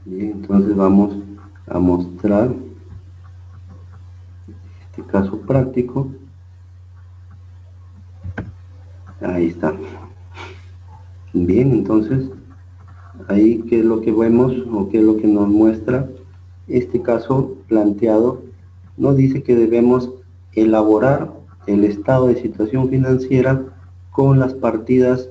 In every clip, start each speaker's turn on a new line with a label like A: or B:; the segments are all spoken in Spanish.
A: Bien, entonces vamos a mostrar este caso práctico. Ahí está. Bien, entonces ahí qué es lo que vemos o qué es lo que nos muestra este caso planteado. Nos dice que debemos elaborar el estado de situación financiera con las partidas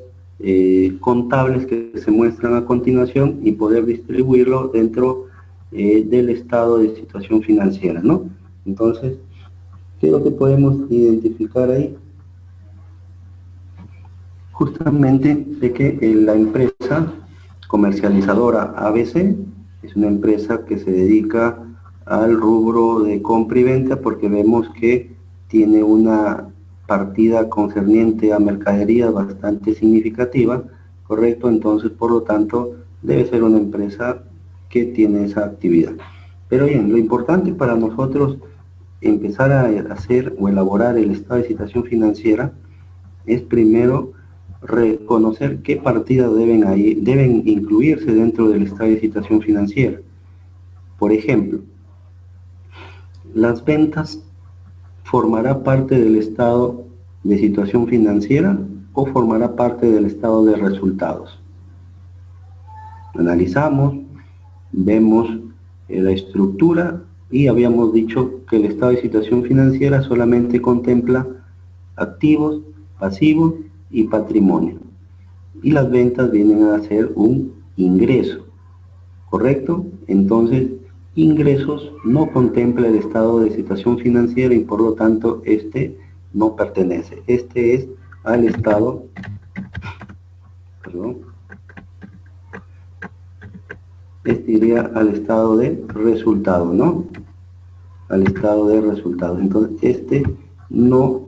A: contables que se muestran a continuación y poder distribuirlo dentro del estado de situación financiera, ¿no? Entonces, ¿qué es lo que podemos identificar ahí? Justamente de que la empresa comercializadora ABC es una empresa que se dedica al rubro de compra y venta, porque vemos que tiene una partida concerniente a mercadería bastante significativa, ¿correcto? Entonces, por lo tanto, debe ser una empresa que tiene esa actividad. Pero bien, lo importante para nosotros empezar a hacer o elaborar el estado de situación financiera es primero reconocer qué partidas deben incluirse dentro del estado de situación financiera. Por ejemplo, las ventas formará parte del estado de situación financiera o formará parte del estado de resultados. Analizamos, vemos la estructura y habíamos dicho que el estado de situación financiera solamente contempla activos, pasivos y patrimonio. Y las ventas vienen a ser un ingreso, ¿correcto? Entonces, ingresos no contempla el estado de situación financiera y por lo tanto este no pertenece. Este es al estado, perdón, este iría al estado de resultado, ¿no? Al estado de resultados. Entonces, este no,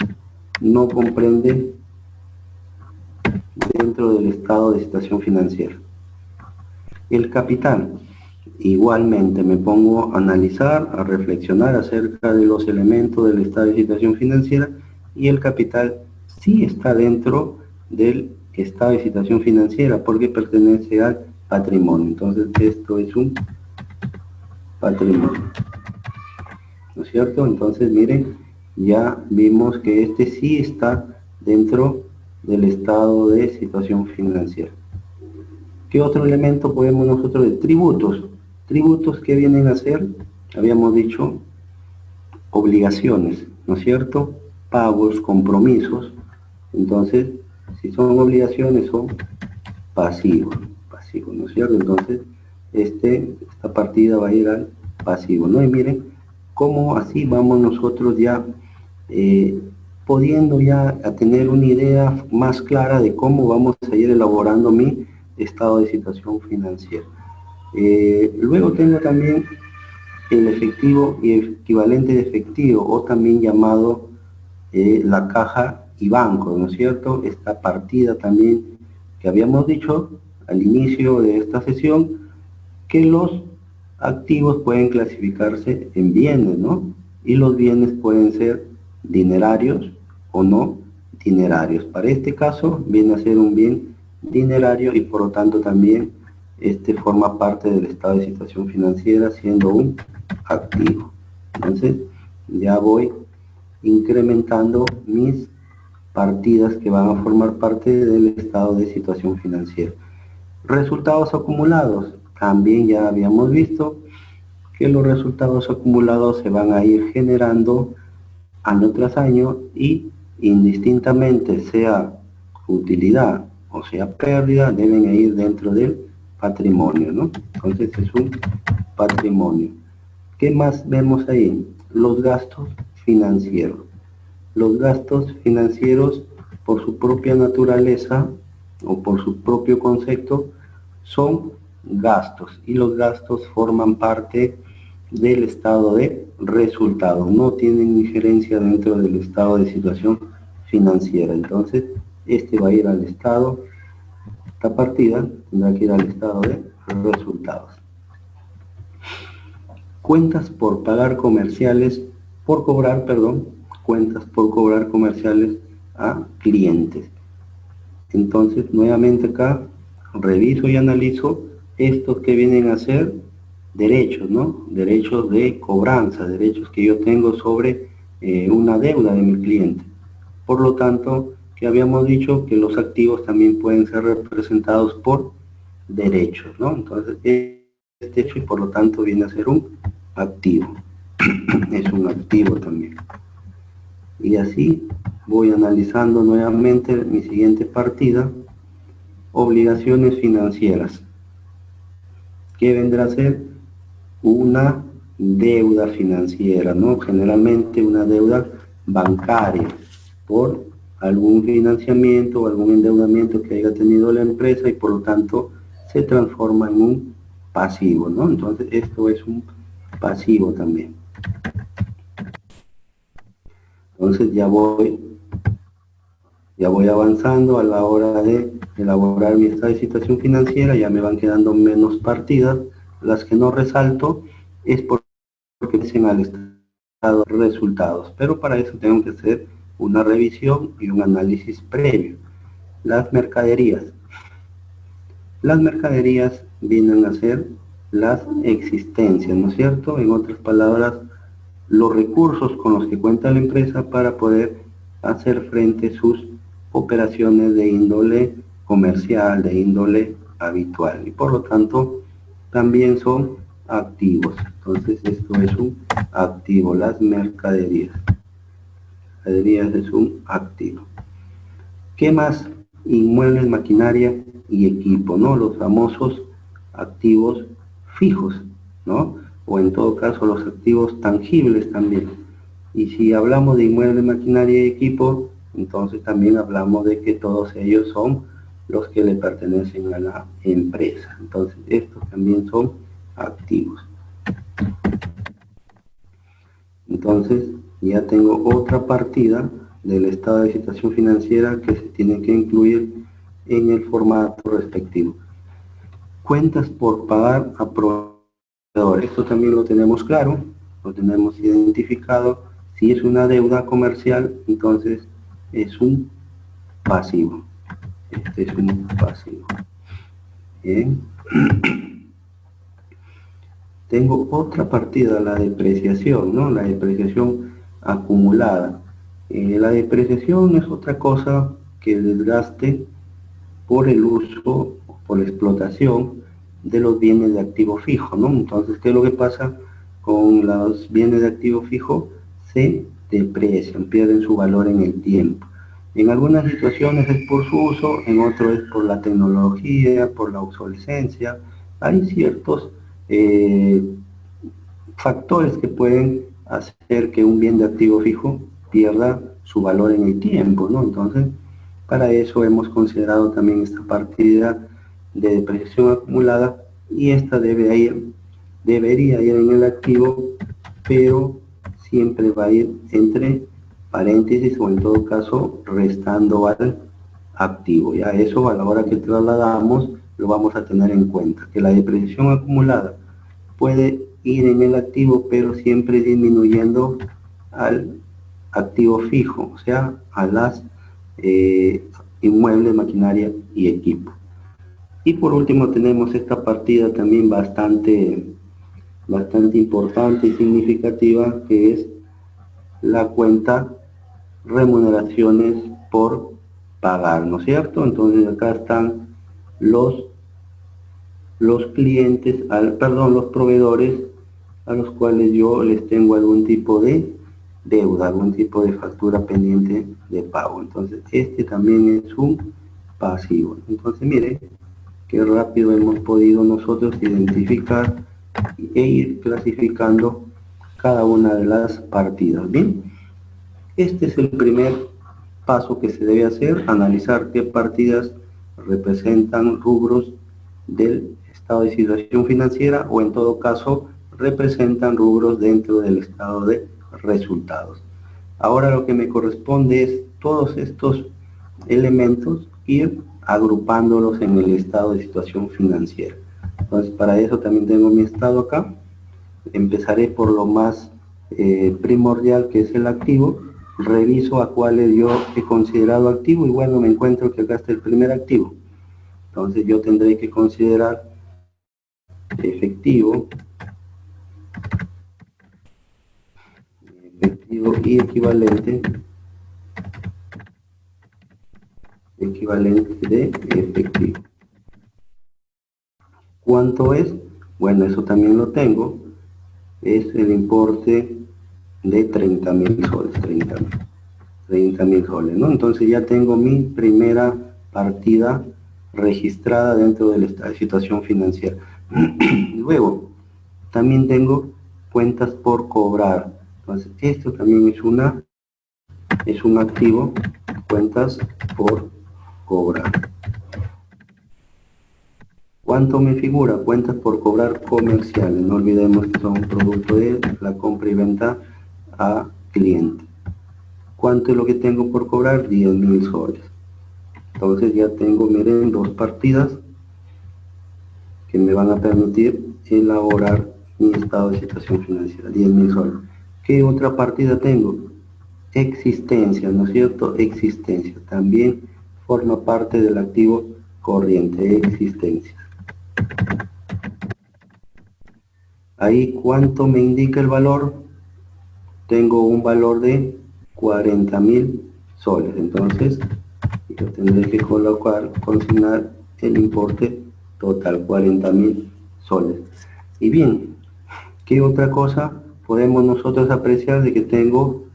A: no comprende dentro del estado de situación financiera. El capital. Igualmente me pongo a analizar, a reflexionar acerca de los elementos del estado de situación financiera y el capital sí está dentro del estado de situación financiera porque pertenece al patrimonio. Entonces esto es un patrimonio, ¿no es cierto? Entonces miren, ya vimos que este sí está dentro del estado de situación financiera. ¿Qué otro elemento podemos nosotros de tributos? Tributos que vienen a ser, habíamos dicho, obligaciones, ¿no es cierto? Pagos, compromisos. Entonces, si son obligaciones, son pasivos, ¿no es cierto? Entonces, esta partida va a ir al pasivo, ¿no? Y miren cómo así vamos nosotros ya eh, pudiendo ya a tener una idea más clara de cómo vamos a ir elaborando mi estado de situación financiera. Luego tengo también el efectivo y equivalente de efectivo, o también llamado la caja y banco, ¿no es cierto? Esta partida también que habíamos dicho al inicio de esta sesión, que los activos pueden clasificarse en bienes, ¿no? Y los bienes pueden ser dinerarios o no dinerarios. Para este caso viene a ser un bien dinerario y por lo tanto también este forma parte del estado de situación financiera siendo un activo. Entonces ya voy incrementando mis partidas que van a formar parte del estado de situación financiera. Resultados acumulados. También ya habíamos visto que los resultados acumulados se van a ir generando año tras año y indistintamente sea utilidad o sea pérdida, deben ir dentro del patrimonio, ¿no? Entonces es un patrimonio. ¿Qué más vemos ahí? Los gastos financieros. Los gastos financieros, por su propia naturaleza o por su propio concepto, son gastos y los gastos forman parte del estado de resultados, no tienen injerencia dentro del estado de situación financiera. Entonces, este va a ir al estado, esta partida tendrá que ir al estado de resultados. Cuentas por pagar comerciales, por cobrar, perdón, cuentas por cobrar comerciales a clientes. Entonces, nuevamente acá, reviso y analizo estos que vienen a ser derechos, ¿no? Derechos de cobranza, derechos que yo tengo sobre una deuda de mi cliente. Por lo tanto, que habíamos dicho que los activos también pueden ser representados por derechos, ¿no? Entonces, este hecho y por lo tanto viene a ser un activo. Es un activo también. Y así voy analizando nuevamente mi siguiente partida, obligaciones financieras, que vendrá a ser una deuda financiera, ¿no? Generalmente una deuda bancaria por algún financiamiento o algún endeudamiento que haya tenido la empresa y por lo tanto se transforma en un pasivo, ¿no? Entonces esto es un pasivo también. Entonces ya voy avanzando a la hora de elaborar mi estado de situación financiera, ya me van quedando menos partidas. Las que no resalto es porque dicen al estado de resultados, pero para eso tengo que hacer una revisión y un análisis previo. Las mercaderías. Las mercaderías vienen a ser las existencias, ¿no es cierto? En otras palabras, los recursos con los que cuenta la empresa para poder hacer frente a sus operaciones de índole comercial, de índole habitual, y por lo tanto también son activos. Entonces esto es un activo, las mercaderías. Mercaderías es un activo. ¿Qué más? Inmuebles, maquinaria y equipo, ¿no? Los famosos activos fijos, ¿no? O en todo caso los activos tangibles también. Y si hablamos de inmuebles, maquinaria y equipo, entonces también hablamos de que todos ellos son los que le pertenecen a la empresa. Entonces estos también son activos. Entonces ya tengo otra partida del estado de situación financiera que se tiene que incluir en el formato respectivo. Cuentas por pagar a proveedores. Esto también lo tenemos claro, lo tenemos identificado. Si es una deuda comercial, entonces es un pasivo. Este es un pasivo. Bien. Tengo otra partida, la depreciación, ¿no? La depreciación acumulada. La depreciación es otra cosa que el desgaste por el uso, por la explotación de los bienes de activo fijo, ¿no? Entonces, ¿qué es lo que pasa con los bienes de activo fijo? Se deprecian, pierden su valor en el tiempo. En algunas situaciones es por su uso, en otros es por la tecnología, por la obsolescencia. Hay ciertos factores que pueden hacer que un bien de activo fijo pierda su valor en el tiempo, ¿no? Entonces, para eso hemos considerado también esta partida de depreciación acumulada y esta debería ir en el activo, pero siempre va a ir entre paréntesis o en todo caso restando al activo. Ya eso a la hora que trasladamos lo vamos a tener en cuenta, que la depreciación acumulada puede ir en el activo, pero siempre disminuyendo al activo fijo, o sea, a las inmuebles, maquinaria y equipo. Y por último tenemos esta partida también bastante importante y significativa, que es la cuenta remuneraciones por pagar, ¿no es cierto? Entonces acá están los clientes, los proveedores a los cuales yo les tengo algún tipo de deuda, algún tipo de factura pendiente de pago. Entonces este también es un pasivo. Entonces mire qué rápido hemos podido nosotros identificar e ir clasificando cada una de las partidas. Bien, este es el primer paso que se debe hacer, analizar qué partidas representan rubros del estado de situación financiera o en todo caso representan rubros dentro del estado de resultados. Ahora lo que me corresponde es todos estos elementos ir agrupándolos en el estado de situación financiera. Entonces para eso también tengo mi estado acá. Empezaré por lo más primordial, que es el activo. Reviso a cuáles yo he considerado activo y bueno, me encuentro que acá está el primer activo. Entonces yo tendré que considerar efectivo, Digo, y equivalente de efectivo. ¿Cuánto es? Bueno, eso también lo tengo. Es el importe de 30.000 soles. 30.000 soles, ¿no? Entonces ya tengo mi primera partida registrada dentro de esta situación financiera. Luego, también tengo cuentas por cobrar. Entonces, esto también es un activo, cuentas por cobrar. ¿Cuánto me figura? Cuentas por cobrar comerciales. No olvidemos que son producto de la compra y venta a cliente. ¿Cuánto es lo que tengo por cobrar? 10.000 soles. Entonces ya tengo, miren, dos partidas que me van a permitir elaborar mi estado de situación financiera. 10.000 soles. ¿Qué otra partida tengo? Existencia, ¿no es cierto? Existencia. También forma parte del activo corriente, existencia. Ahí, ¿cuánto me indica el valor? Tengo un valor de 40.000 soles. Entonces, yo tendré que consignar el importe total, 40.000 soles. Y bien, ¿qué otra cosa podemos nosotros apreciar? De que tengo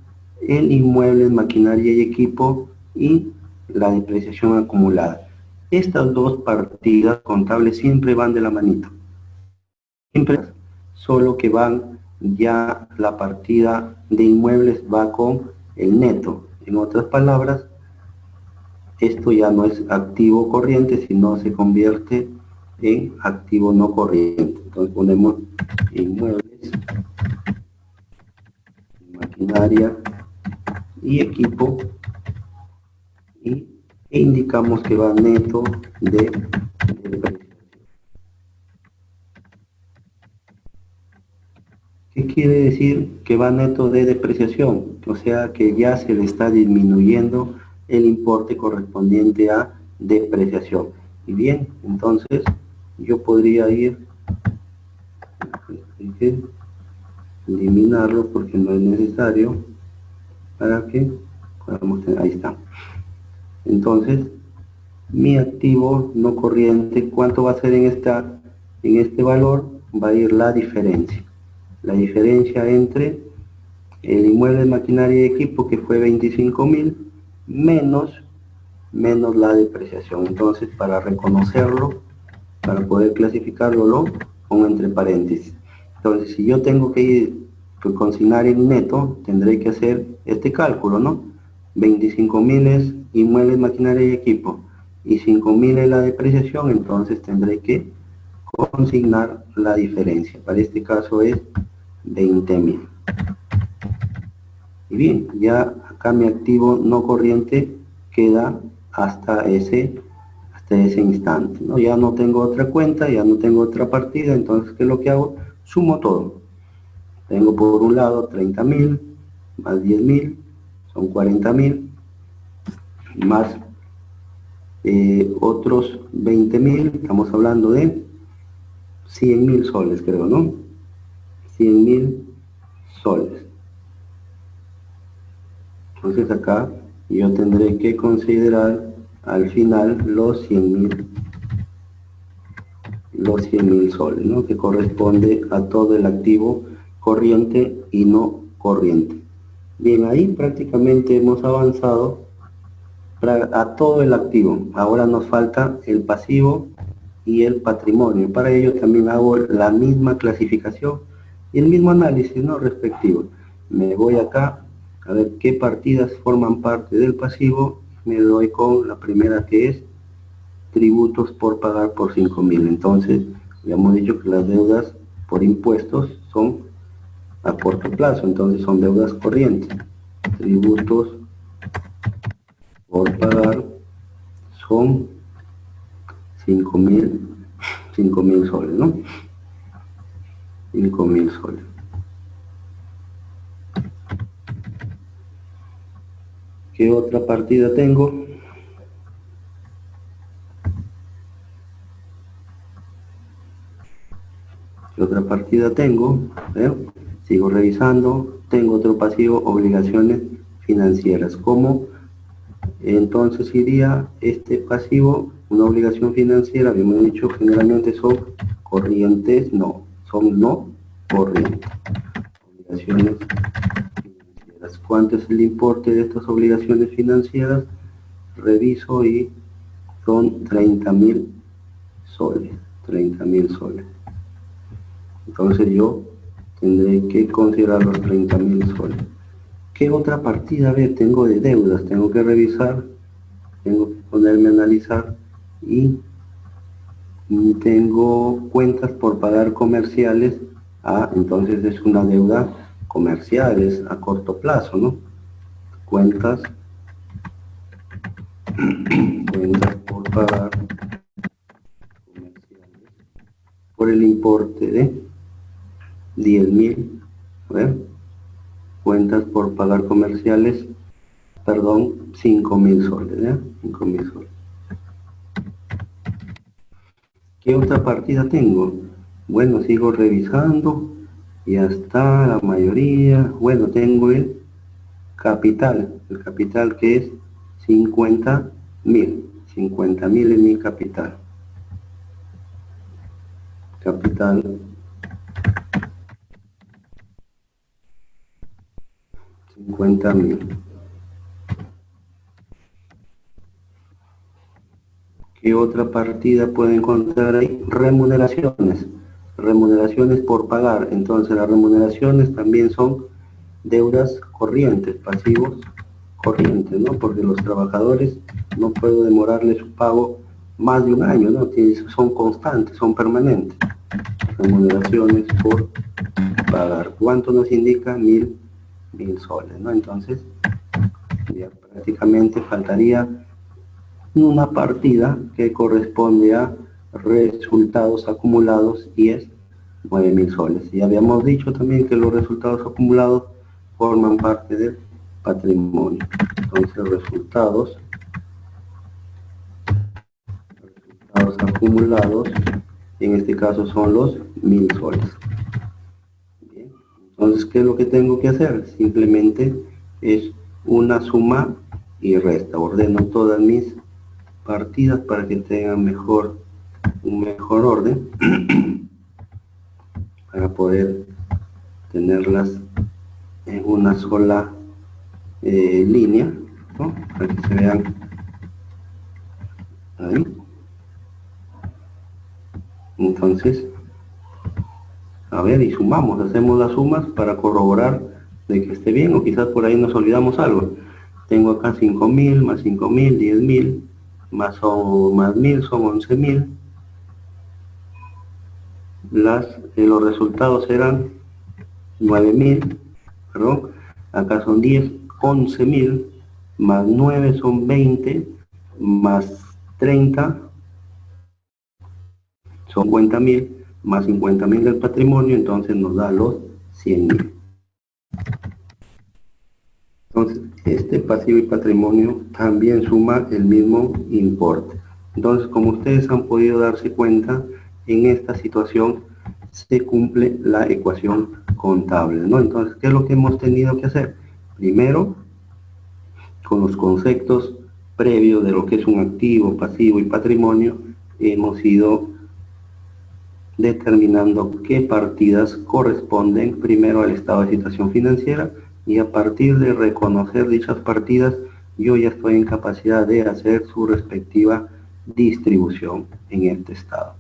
A: el inmueble, maquinaria y equipo y la depreciación acumulada. Estas dos partidas contables siempre van de la manito. Siempre, solo que van ya la partida de inmuebles va con el neto. En otras palabras, esto ya no es activo corriente, sino se convierte en activo no corriente. Entonces ponemos inmuebles, maquinaria y equipo e indicamos que va neto de depreciación. ¿Qué quiere decir que va neto de depreciación? O sea que ya se le está disminuyendo el importe correspondiente a depreciación. Y bien, entonces yo podría ir, eliminarlo porque no es necesario para que podamos tener, ahí está. Entonces, mi activo no corriente, ¿cuánto va a ser en este valor? Va a ir la diferencia. La diferencia entre el inmueble, maquinaria y equipo, que fue 25.000, menos la depreciación. Entonces, para reconocerlo, para poder clasificarlo, lo pongo entre paréntesis. Entonces, si yo tengo que consignar en neto, tendré que hacer este cálculo, ¿no? 25.000 es inmuebles, maquinaria y equipo, y 5.000 es la depreciación, entonces tendré que consignar la diferencia. Para este caso es 20.000. Y bien, ya acá mi activo no corriente queda hasta ese instante, ¿no? Ya no tengo otra cuenta, ya no tengo otra partida, entonces ¿qué es lo que hago? Sumo todo. Tengo por un lado 30.000 más 10.000, son 40.000, más otros 20.000, estamos hablando de 100.000 soles, creo, ¿no? 100.000 soles. Entonces acá yo tendré que considerar al final los 100.000 soles, ¿no? Que corresponde a todo el activo corriente y no corriente. Bien, ahí prácticamente hemos avanzado a todo el activo. Ahora nos falta el pasivo y el patrimonio. Para ello también hago la misma clasificación y el mismo análisis, ¿no? Respectivo. Me voy acá a ver qué partidas forman parte del pasivo. Me doy con la primera, que es tributos por pagar por 5.000. Entonces, ya hemos dicho que las deudas por impuestos son a corto plazo, entonces son deudas corrientes. Tributos por pagar son 5.000 soles, ¿no? 5.000 soles. ¿Qué otra partida tengo? ¿Qué otra partida tengo? Sigo revisando, tengo otro pasivo, obligaciones financieras. ¿Cómo? Entonces iría este pasivo, una obligación financiera, habíamos dicho generalmente son corrientes, no, son no corrientes. Obligaciones financieras. ¿Cuánto es el importe de estas obligaciones financieras? Reviso y son 30.000 soles, 30.000 soles. Entonces yo tendré que considerar los 30.000 soles. ¿Qué otra partida, a ver, tengo de deudas? Tengo que revisar, tengo que ponerme a analizar y tengo cuentas por pagar comerciales. Entonces es una deuda comercial, es a corto plazo, ¿no? Cuentas por pagar comerciales por el importe de 10.000, a ver, cuentas por pagar comerciales, perdón, 5.000 soles, ¿ya? 5.000 soles. ¿Qué otra partida tengo? Bueno, sigo revisando, ya está la mayoría. Bueno, tengo el capital que es 50.000, 50.000 es mi capital. Capital 50.000. ¿Qué otra partida puedo encontrar ahí? Remuneraciones. Remuneraciones por pagar. Entonces las remuneraciones también son deudas corrientes, pasivos corrientes, ¿no? Porque los trabajadores no puedo demorarles su pago más de un año, ¿no? Son constantes, son permanentes. Remuneraciones por pagar. ¿Cuánto nos indica? 1.000 soles, ¿no? Entonces ya prácticamente faltaría una partida que corresponde a resultados acumulados y es 9.000 soles. Y habíamos dicho también que los resultados acumulados forman parte del patrimonio. Entonces resultados acumulados, en este caso son los 1.000 soles. Bien. Entonces, ¿qué es lo que tengo que hacer? Simplemente es una suma y resta. Ordeno todas mis partidas para que tengan un mejor orden para poder tenerlas en una sola línea, ¿no? Para que se vean ahí. Entonces, a ver, y sumamos, hacemos las sumas para corroborar de que esté bien, o quizás por ahí nos olvidamos algo. Tengo acá 5.000 más 5.000, 10.000 más 1.000 son 11.000. Los resultados eran 9.000, perdón, acá son 10, 11.000 más 9 son 20 más 30 son 50.000 más 50.000 del patrimonio, entonces nos da los 100.000. Entonces este pasivo y patrimonio también suma el mismo importe. Entonces, como ustedes han podido darse cuenta, en esta situación se cumple la ecuación contable, ¿no? Entonces, ¿qué es lo que hemos tenido que hacer? Primero, con los conceptos previos de lo que es un activo, pasivo y patrimonio, hemos ido determinando qué partidas corresponden primero al estado de situación financiera, y a partir de reconocer dichas partidas, yo ya estoy en capacidad de hacer su respectiva distribución en este estado.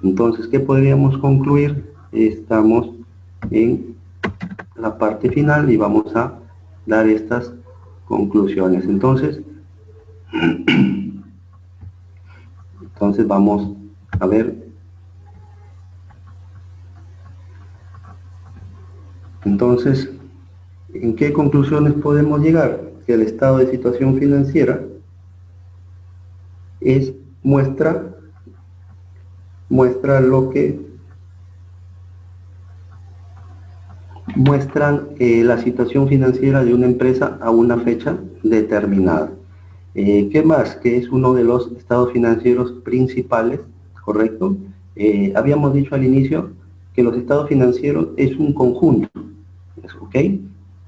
A: Entonces, ¿qué podríamos concluir? Estamos en la parte final y vamos a dar estas conclusiones. Entonces vamos a ver. Entonces, ¿en qué conclusiones podemos llegar? Que el estado de situación financiera muestra lo que muestran la situación financiera de una empresa a una fecha determinada. ¿Qué más? Que es uno de los estados financieros principales, ¿correcto? Habíamos dicho al inicio que los estados financieros es un conjunto, ¿ok?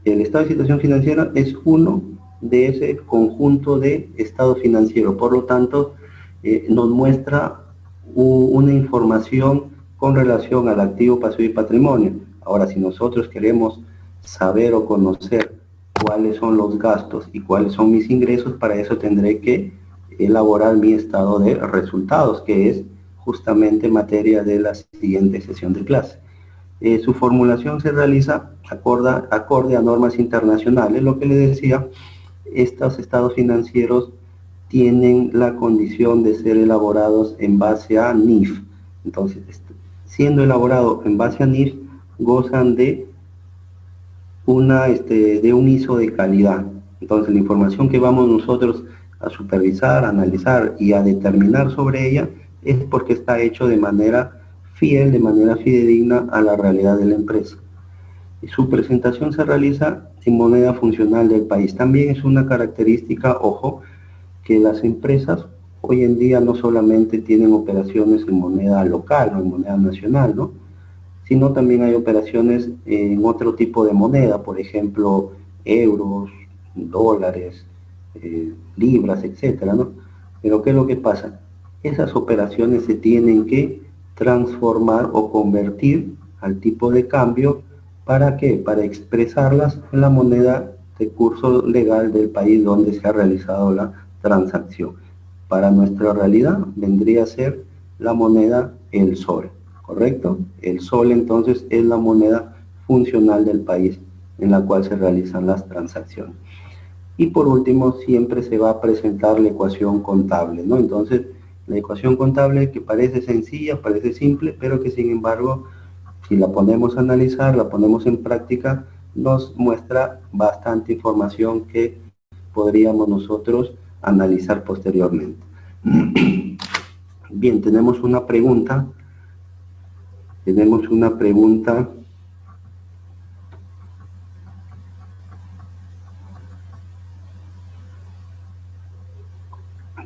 A: El estado de situación financiera es uno de ese conjunto de estado financiero, por lo tanto, nos muestra una información con relación al activo, pasivo y patrimonio. Ahora, si nosotros queremos saber o conocer cuáles son los gastos y cuáles son mis ingresos, para eso tendré que elaborar mi estado de resultados, que es justamente materia de la siguiente sesión de clase. Su formulación se realiza acorde a normas internacionales. Lo que le decía, estos estados financieros tienen la condición de ser elaborados en base a NIF. Entonces, siendo elaborado en base a NIF, gozan de un ISO de calidad. Entonces, la información que vamos nosotros a supervisar, a analizar y a determinar sobre ella es porque está hecho de manera fiel, de manera fidedigna a la realidad de la empresa. Y su presentación se realiza en moneda funcional del país. También es una característica, ojo, que las empresas hoy en día no solamente tienen operaciones en moneda local o en moneda nacional, ¿no?, sino también hay operaciones en otro tipo de moneda, por ejemplo, euros, dólares, libras, etcétera, ¿no? Pero ¿qué es lo que pasa? Esas operaciones se tienen que transformar o convertir al tipo de cambio. ¿Para qué? Para expresarlas en la moneda de curso legal del país donde se ha realizado la transacción. Para nuestra realidad vendría a ser la moneda el sol, ¿correcto? El sol entonces es la moneda funcional del país en la cual se realizan las transacciones. Y por último, siempre se va a presentar la ecuación contable, ¿no? Entonces, la ecuación contable, que parece sencilla, parece simple, pero que sin embargo, si la ponemos a analizar, la ponemos en práctica, nos muestra bastante información que podríamos nosotros analizar posteriormente. Bien, tenemos una pregunta. Tenemos una pregunta.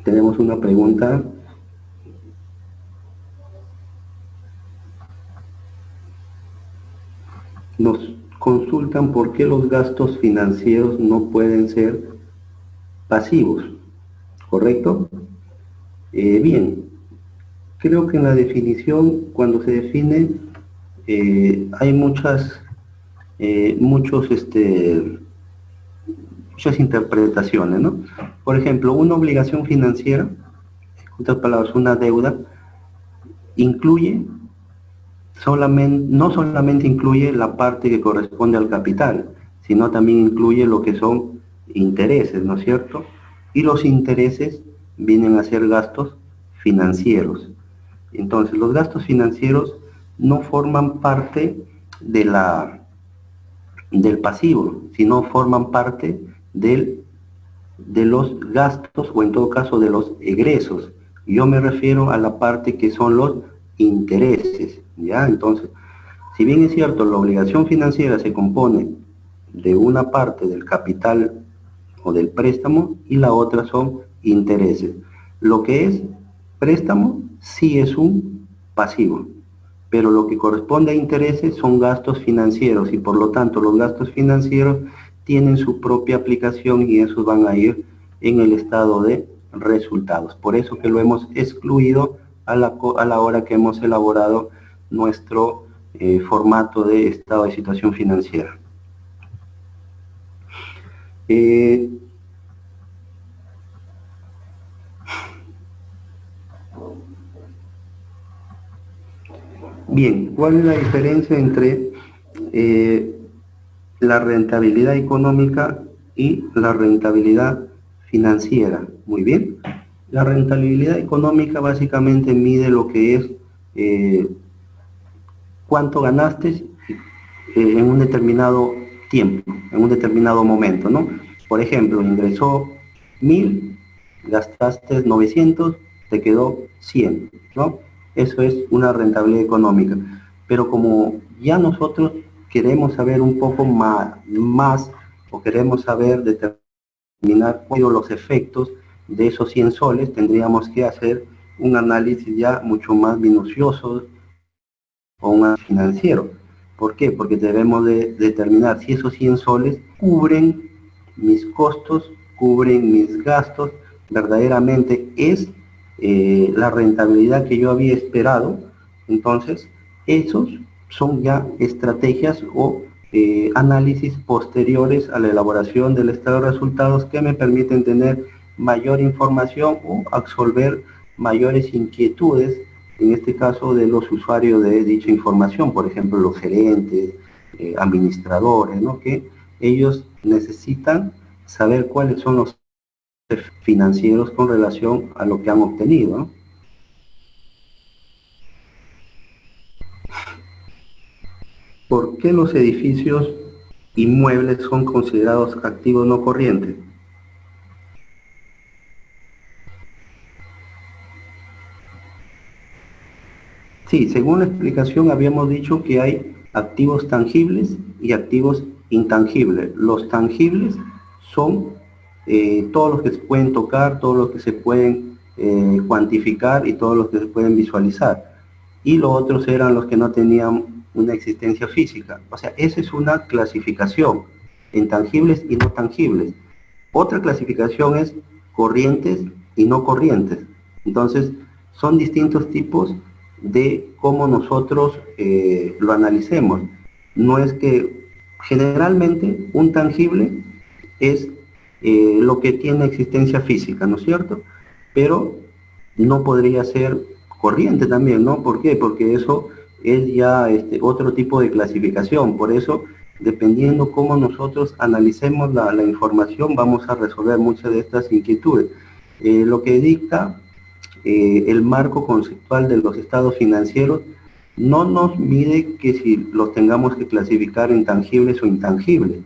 A: Tenemos una pregunta. Nos consultan por qué los gastos financieros no pueden ser pasivos, ¿correcto? Bien, creo que en la definición, cuando se define, hay muchas interpretaciones, ¿no? Por ejemplo, una obligación financiera, en otras palabras, una deuda, incluye no solamente incluye la parte que corresponde al capital, sino también incluye lo que son intereses, ¿no es cierto? Y los intereses vienen a ser gastos financieros. Entonces, los gastos financieros no forman parte del pasivo, sino forman parte de los gastos, o en todo caso de los egresos. Yo me refiero a la parte que son los intereses, ¿ya? Entonces, si bien es cierto, la obligación financiera se compone de una parte del capital o del préstamo y la otra son intereses. Lo que es préstamo sí es un pasivo, pero lo que corresponde a intereses son gastos financieros y por lo tanto los gastos financieros tienen su propia aplicación y esos van a ir en el estado de resultados. Por eso que lo hemos excluido a la hora que hemos elaborado nuestro formato de estado de situación financiera. Bien, ¿cuál es la diferencia entre la rentabilidad económica y la rentabilidad financiera? Muy bien. La rentabilidad económica básicamente mide lo que es cuánto ganaste en un determinado tiempo, en un determinado momento, ¿no? Por ejemplo, ingresó 1000, gastaste 900, te quedó 100, ¿no? Eso es una rentabilidad económica. Pero como ya nosotros queremos saber un poco más o queremos saber determinar cuáles son los efectos de esos 100 soles, tendríamos que hacer un análisis ya mucho más minucioso o un análisis financiero. ¿Por qué? Porque debemos de determinar si esos 100 soles cubren mis costos, cubren mis gastos, verdaderamente es la rentabilidad que yo había esperado. Entonces, esos son ya estrategias o análisis posteriores a la elaboración del estado de resultados que me permiten tener mayor información o absolver mayores inquietudes, en este caso de los usuarios de dicha información, por ejemplo los gerentes, administradores, ¿no? Que ellos necesitan saber cuáles son los financieros con relación a lo que han obtenido, ¿no? ¿Por qué los edificios inmuebles son considerados activos no corrientes? Sí, según la explicación habíamos dicho que hay activos tangibles y activos intangibles. Los tangibles son todos los que se pueden tocar, todos los que se pueden cuantificar y todos los que se pueden visualizar. Y los otros eran los que no tenían una existencia física. O sea, esa es una clasificación en tangibles y no tangibles. Otra clasificación es corrientes y no corrientes. Entonces, son distintos tipos de cómo nosotros lo analicemos. No es que generalmente un tangible es lo que tiene existencia física, ¿no es cierto? Pero no podría ser corriente también, ¿no? ¿Por qué? Porque eso es ya otro tipo de clasificación. Por eso, dependiendo cómo nosotros analicemos la información, vamos a resolver muchas de estas inquietudes. Lo que dicta el marco conceptual de los estados financieros no nos mide que si los tengamos que clasificar en tangibles o intangibles.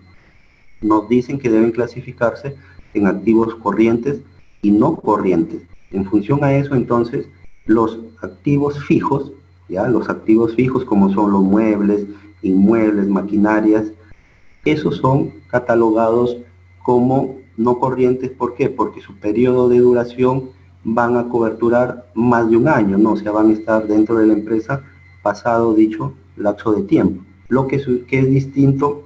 A: Nos dicen que deben clasificarse en activos corrientes y no corrientes. En función a eso, entonces, los activos fijos, ya los activos fijos como son los muebles, inmuebles, maquinarias, esos son catalogados como no corrientes. ¿Por qué? Porque su periodo de duración van a coberturar más de un año, ¿no? O sea, van a estar dentro de la empresa pasado dicho lapso de tiempo. Lo que es distinto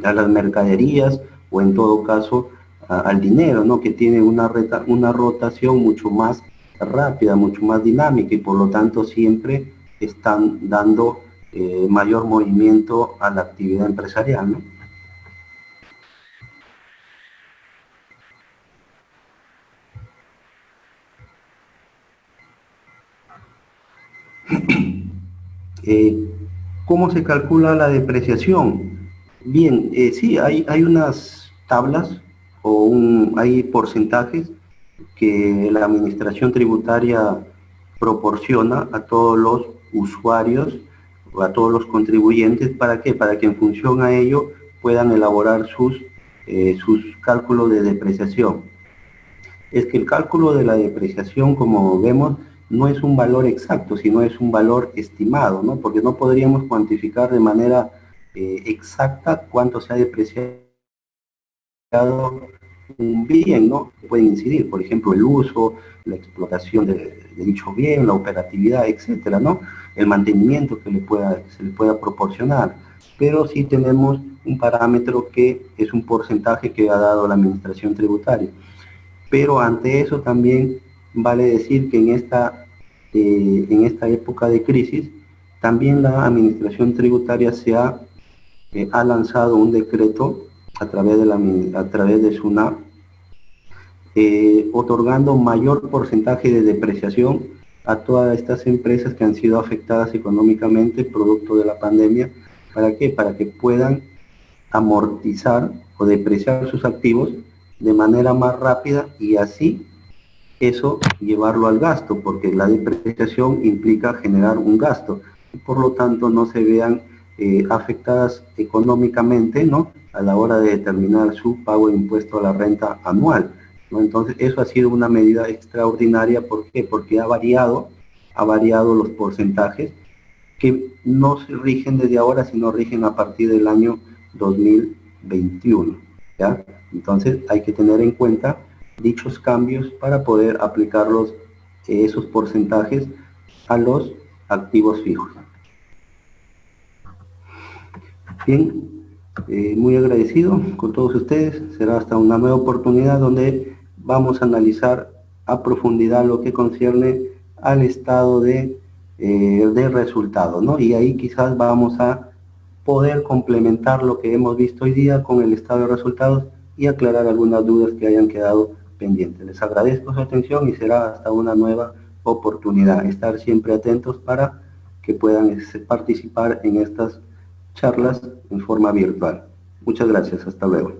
A: a las mercaderías o en todo caso al dinero, ¿no? Que tiene una rotación mucho más rápida, mucho más dinámica y por lo tanto siempre están dando mayor movimiento a la actividad empresarial, ¿no? Eh, ¿Cómo se calcula la depreciación? Bien, sí, hay unas tablas o hay porcentajes que la administración tributaria proporciona a todos los usuarios o a todos los contribuyentes. ¿Para qué? Para que en función a ello puedan elaborar sus cálculos de depreciación. Es que el cálculo de la depreciación, como vemos, no es un valor exacto, sino es un valor estimado, ¿no? Porque no podríamos cuantificar de manera exacta cuánto se ha depreciado un bien, ¿no? Pueden incidir, por ejemplo, el uso, la explotación de dicho bien, la operatividad, etcétera, ¿no? El mantenimiento que se le pueda proporcionar. Pero sí tenemos un parámetro que es un porcentaje que ha dado la administración tributaria. Pero ante eso también vale decir que en esta época de crisis, también la administración tributaria ha lanzado un decreto a través de SUNAT, otorgando mayor porcentaje de depreciación a todas estas empresas que han sido afectadas económicamente producto de la pandemia. ¿Para qué? Para que puedan amortizar o depreciar sus activos de manera más rápida y así eso llevarlo al gasto, porque la depreciación implica generar un gasto y por lo tanto no se vean afectadas económicamente, ¿no? A la hora de determinar su pago de impuesto a la renta anual, ¿no? Entonces eso ha sido una medida extraordinaria. ¿Por qué? Porque ha variado los porcentajes que no se rigen desde ahora, sino rigen a partir del año 2021, ¿ya? Entonces hay que tener en cuenta dichos cambios para poder aplicarlos, esos porcentajes, a los activos fijos. Bien, muy agradecido con todos ustedes. Será hasta una nueva oportunidad donde vamos a analizar a profundidad lo que concierne al estado de resultados, ¿no? Y ahí quizás vamos a poder complementar lo que hemos visto hoy día con el estado de resultados y aclarar algunas dudas que hayan quedado pendientes. Les agradezco su atención y será hasta una nueva oportunidad. Estar siempre atentos para que puedan participar en estas charlas en forma virtual. Muchas gracias, hasta luego.